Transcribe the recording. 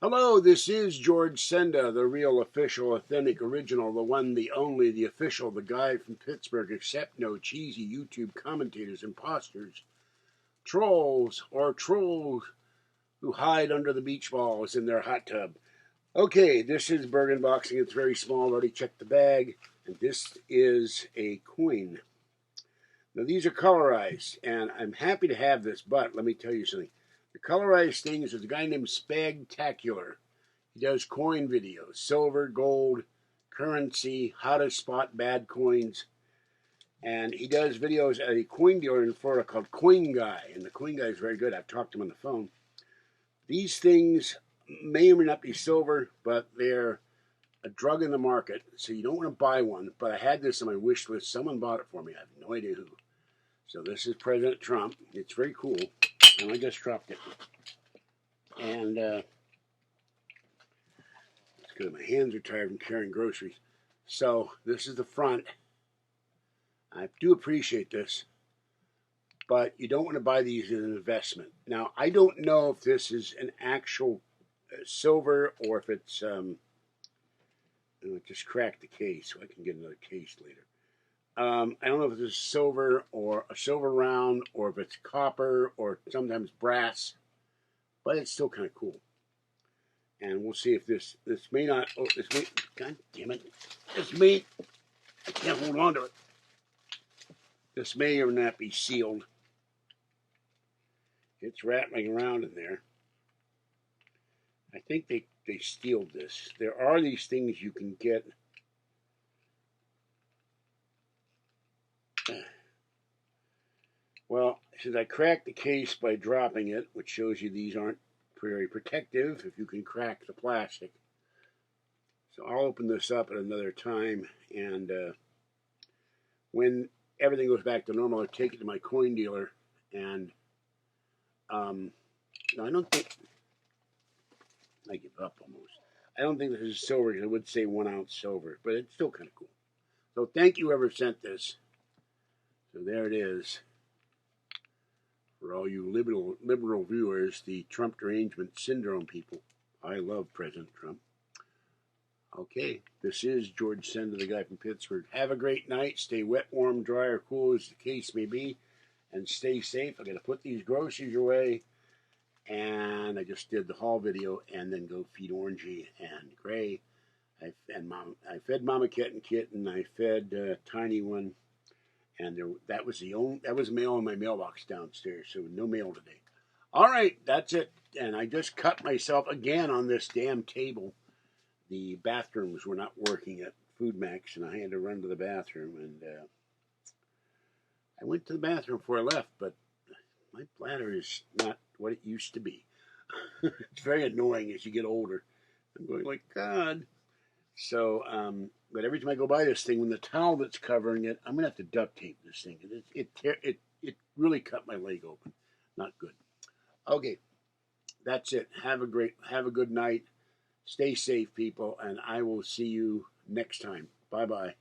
Hello, this is George Senda, the real, official, authentic, original, the one, the only, the official, the guy from Pittsburgh, except no cheesy YouTube commentators, imposters, trolls, or trolls who hide under the beach balls in their hot tub. Okay, this is Burgh unboxing. It's very small. Already checked the bag, and this is a coin. Now, these are colorized, and I'm happy to have this, but let me tell you something. The colorized things is a guy named Spagtacular. He does coin videos, silver, gold, currency, how to spot bad coins. And he does videos at a coin dealer in Florida called Coin Guy. And the Coin Guy is very good. I've talked to him on the phone. These things may or may not be silver, but they're a drug in the market. So you don't want to buy one. But I had this on my wish list. Someone bought it for me. I have no idea who. So this is President Trump. It's very cool. And I just dropped it. And it's because my hands are tired from carrying groceries. So this is the front. I do appreciate this, but you don't want to buy these as an investment. Now, I don't know if this is an actual silver or if it's, just crack the case so I can get another case later. I don't know if this is silver or a silver round or if it's copper or sometimes brass, but it's still kind of cool. And we'll see if this may not, God damn it, this may, I can't hold on to it. This may or not be sealed. It's rattling around in there. I think they sealed this. There are these things you can get. Well, since I cracked the case by dropping it, which shows you these aren't very protective if you can crack the plastic. So I'll open this up at another time, and when everything goes back to normal, I'll take it to my coin dealer, and I don't think, I give up almost. I don't think this is silver. I would say 1 ounce silver, but it's still kind of cool. So thank you whoever sent this. So there it is. For all you liberal viewers, the Trump derangement syndrome people. I love President Trump. Okay, this is George Senda, the guy from Pittsburgh. Have a great night. Stay wet, warm, dry, or cool as the case may be. And stay safe. I'm going to put these groceries away. And I just did the haul video and then go feed Orangey and Gray. I fed Mama Cat and Kitten. I fed Tiny One. And that was mail in my mailbox downstairs, so no mail today. All right, that's it. And I just cut myself again on this damn table. The bathrooms were not working at Food Max, and I had to run to the bathroom. And I went to the bathroom before I left, but my bladder is not what it used to be. It's very annoying as you get older. I'm going like, God. So, but every time I go by this thing, when the towel that's covering it, I'm gonna have to duct tape this thing. It really cut my leg open. Not good. Okay, that's it. Have a good night. Stay safe, people, and I will see you next time. Bye bye.